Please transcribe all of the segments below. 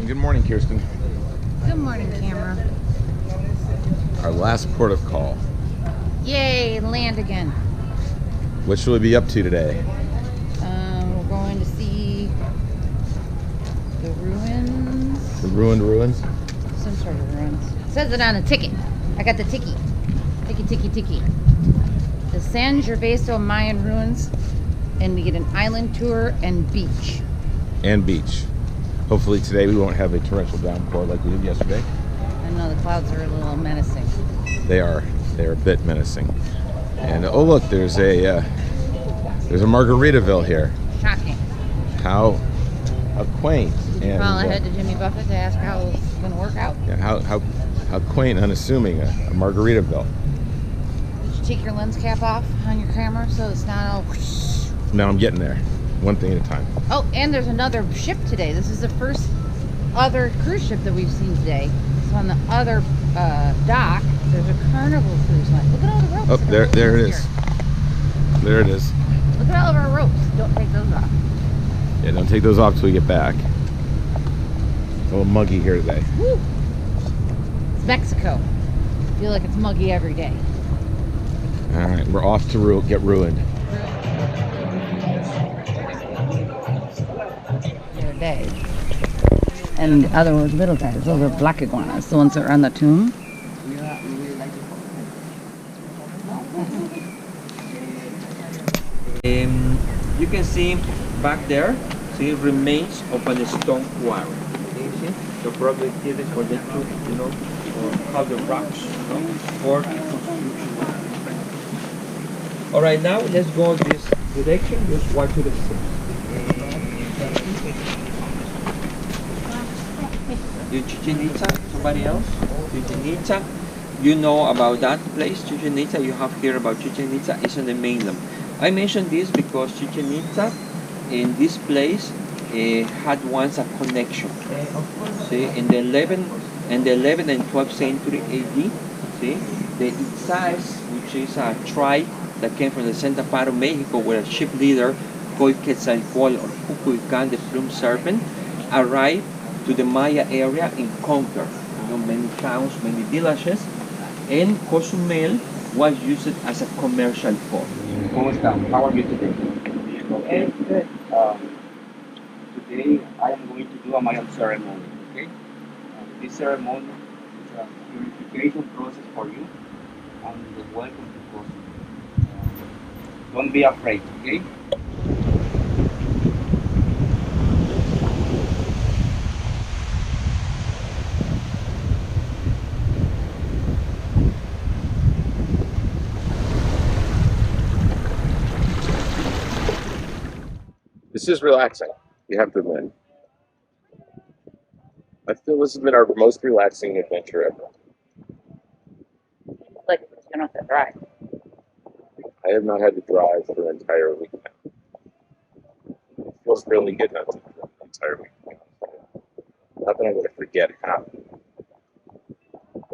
Good morning, Kirsten. Good morning, camera. Our last port of call. Yay, land again. What should we be up to today? We're going to see the ruins. The ruined ruins? Some sort of ruins. It says it on a ticket. I got the ticky. Ticky. The San Gervaso Mayan ruins, and we get an island tour and beach. And beach. Hopefully today we won't have a torrential downpour like we did yesterday. I know the clouds are a little menacing. They are a bit menacing. And oh look, there's a Margaritaville here. Shocking. How quaint. And Call ahead to Jimmy Buffett to ask how it's going to work out. yeah, how quaint, unassuming a Margaritaville. Did you take your lens cap off on your camera so it's not all whoosh? Now I'm getting there, one thing at a time. Oh, and there's another ship today. This is the first other cruise ship that we've seen today. So on the other dock, there's a Carnival cruise line. Look at all the ropes. Oh, there it is. There it is. Look at all of our ropes. Don't take those off. Yeah, don't take those off till we get back. A little muggy here today. Woo! It's Mexico. I feel like it's muggy every day. All right, we're off to get ruined. Every day. And the other ones, little guys, those are black iguanas, the ones that are on the tomb. You can see back there, see remains of a stone quarry. You see? So probably here is for them to, have the rocks, for construction. All right, now let's go this direction. Just walk to the steps. You Chichen Itza, somebody else? Chichen Itza, you know about that place, Chichen Itza. You have heard about Chichen Itza. It's on the mainland. I mentioned this because Chichen Itza in this place had once a connection. See, in the 11th and 12th century AD, see, the Itzas, which is a tribe that came from the central part of Mexico, where a chief leader called Quetzalcoatl or Kukulkan, the plumed serpent, arrived to the Maya area and conquered many towns, many villages, and Cozumel was used as a commercial port. ¿Cómo está? How are you today? Okay, good. Today I am going to do a Mayan ceremony. Okay, this ceremony is a purification process for you, and welcome to Cozumel. Don't be afraid. Okay. This is relaxing, you have to admit. I feel this has been our most relaxing adventure ever. Like it's going to have to drive. I have not had to drive for an entire weekend. It feels really good not to drive the entire weekend. Not that I'm going to forget how.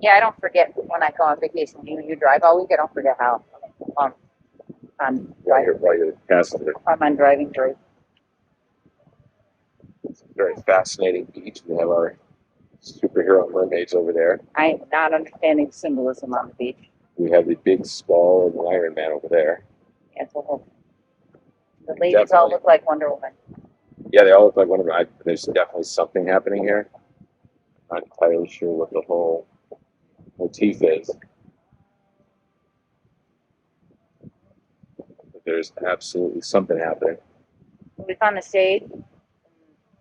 Yeah, I don't forget when I go on vacation. You drive all week. I don't forget how. I'm driving. While you're passenger. I'm on driving break. It's a very fascinating beach. We have our superhero mermaids over there. I am not understanding symbolism on the beach. We have the big skull of the Iron Man over there. Yeah, so the ladies all look like Wonder Woman. Yeah, they all look like one of them. There's definitely something happening here. I'm not entirely sure what the whole motif is. But there's absolutely something happening. We found the shade.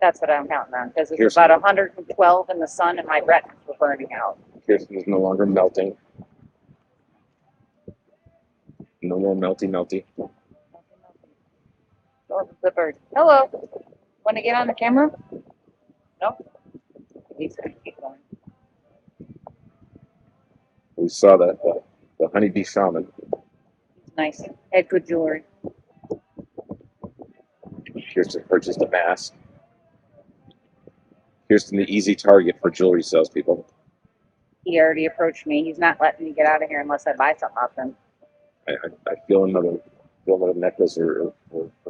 That's what I'm counting on because it's Here's about 112 in the sun and my retinas were burning out. Kirsten is no longer melting. No more melty. Oh, the bird. Hello. Want to get on the camera? No? He's going to keep going. We saw that the honeybee shaman. Nice. Had good jewelry. Kirsten purchased a mask. Kirsten, the easy target for jewelry salespeople. He already approached me. He's not letting me get out of here unless I buy something off him. I feel another necklace or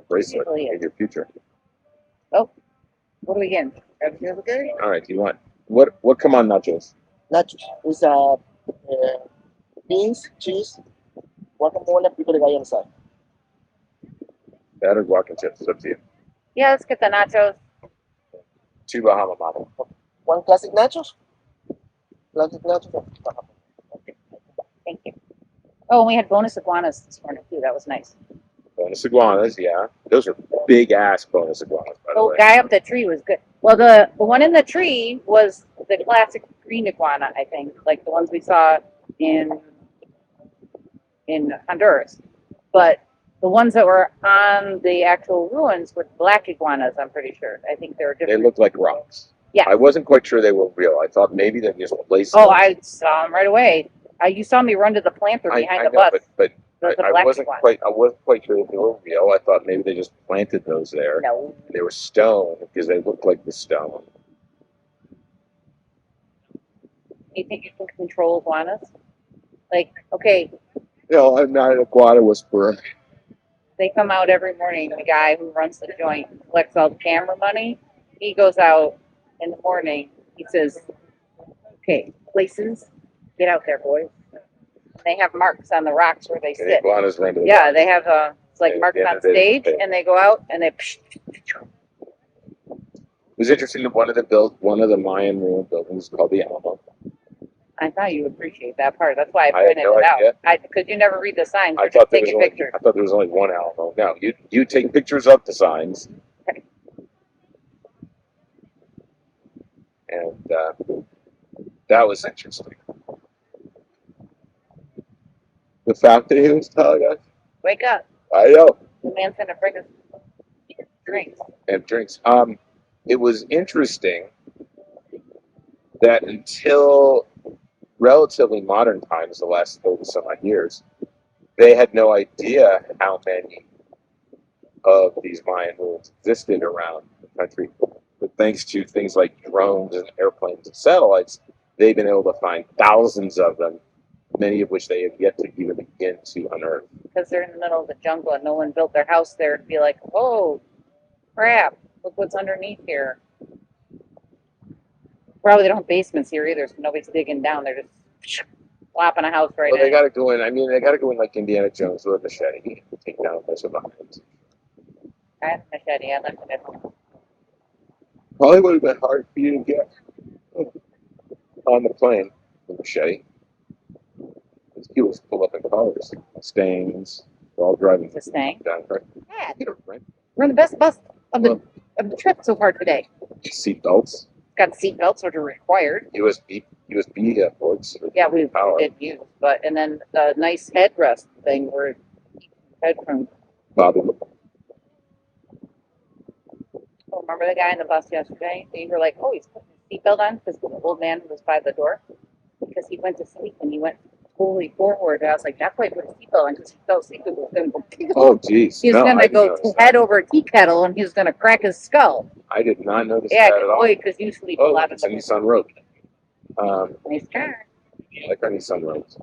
bracelet in your future. Oh, What are we getting? Everything okay? All right, do you want what come on nachos? Nachos is beans, cheese, guacamole, pico de gallo inside. That or guac and chips? It's up to you. Yeah, let's get the nachos. 2 Bahama Mama. One classic nachos. Classic nachos. Thank you. Oh, and we had bonus iguanas this morning too. That was nice. Bonus iguanas, yeah. Those are big ass bonus iguanas, by the The way. guy up the tree was good. Well, the one in the tree was the classic green iguana, I think, like the ones we saw in Honduras. But the ones that were on the actual ruins were black iguanas. I'm pretty sure. I think they were They different. looked like rocks. Yeah. I wasn't quite sure they were real. I thought maybe they just placed Oh, them. I saw them right away. You saw me run to the planter I behind know, the bus. but The I black wasn't iguana. quite sure that they were real. I thought maybe they just planted those there. No. They were stone because they looked like the stone. You think you can control iguanas? Like, okay, No, I'm not an iguana whisperer. they come out every morning. The guy who runs the joint collects all the camera money. He goes out in the morning. He says, "Okay, places, get out there, boys." They have marks on the rocks where they And sit. iguanas run to the Yeah, rocks. they have it's like At marks the end on of the day, stage, they- and they go out and they. It was interesting that one of the Mayan ruin buildings called the Alamo. I thought you would appreciate that part. That's why I I had printed no it idea. out. Because you never read the signs. I You're thought just there was taking only pictures. I thought there was only one Alamo. No, you take pictures of the signs, and that was interesting. The fact that he was telling us, Wake up. I know, The man's gonna bring us drinks. and drinks. It was interesting that until relatively modern times, the last 30 some odd years, they had no idea how many of these Mayan ruins existed around the country. But thanks to things like drones and airplanes and satellites, they've been able to find thousands of them, many of which they have yet to even begin to unearth. Because they're in the middle of the jungle and no one built their house there to be like, oh, crap, look what's underneath here. Probably they don't have basements here either, so nobody's digging down. They're just slapping a house right Well, they in. got to go in. I mean, they got to go in like Indiana Jones with a machete and take down a bunch of vines. I had a machete. I left it at home. Probably would have been hard for you to get on the plane with a machete. These people just pull up in cars, Mustangs, they're all driving It's a stang. down. Yeah, Right? we're on the best bus of the trip so far today. Seat belts, Got seat belts, which are required. USB ports. Yeah, we Power. did use, but and then the nice headrest thing where head from. Bobby. Oh, remember the guy in the bus yesterday? You were like, oh, he's putting his seatbelt on because the old man was by the door because he went to sleep and he went totally forward. And I was like, that's why he put his seatbelt on because he fell asleep. He was going to go. Oh, geez. He was No, going I to didn't go notice head that. over a tea kettle and he was going to crack his skull. I did not notice Yeah, that at all. because you sleep a Oh, lot. it's a Nissan Rogue. Nice car. I like our Nissan Rogues.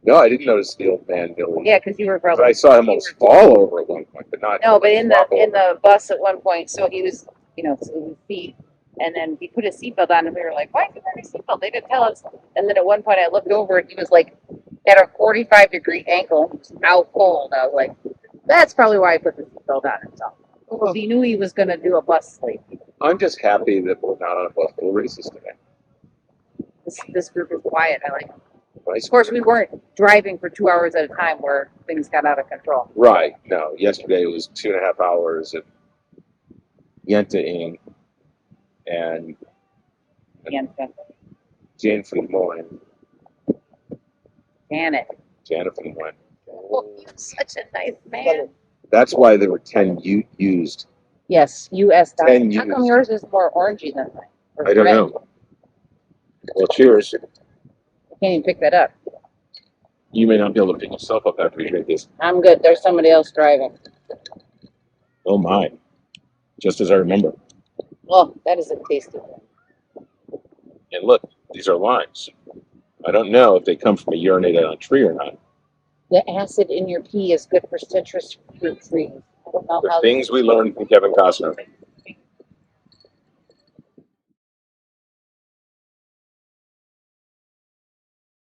No, I didn't notice the old man Billy. Yeah, because you were 'Cause probably. I saw him almost fall over at one point, but not. No, but in flop the over. bus at one point, so he was, so his feet, and then he put his seatbelt on, and we were like, "Why is he wearing a seatbelt?" They didn't tell us. And then at one point, I looked over, and he was like at a 45-degree angle, he was out cold. I was like, "That's probably why I put the seatbelt on himself." Because he knew he was going to do a bus sleep. I'm just happy that we're not on a bus full of races today. This group is quiet. I like it. Nice. Of course, we weren't driving for 2 hours at a time where things got out of control. Right. No, yesterday it was 2.5 hours of Yenta and And Jane Moen. Janet. Janet Moen. Oh, you're such a nice man. That's why there were 10 used. Yes, U.S. 10 How come used. yours is more orangey than mine? Or I don't red? know. Well, cheers. I can't even pick that up. You may not be able to pick yourself up after you drink this. I'm good. There's somebody else driving. Oh my. Just as I remember. Oh, that is a tasty one. And look, these are limes. I don't know if they come from a urinated on a tree or not. The acid in your pee is good for citrus fruit trees. The things we learned from Kevin Costner.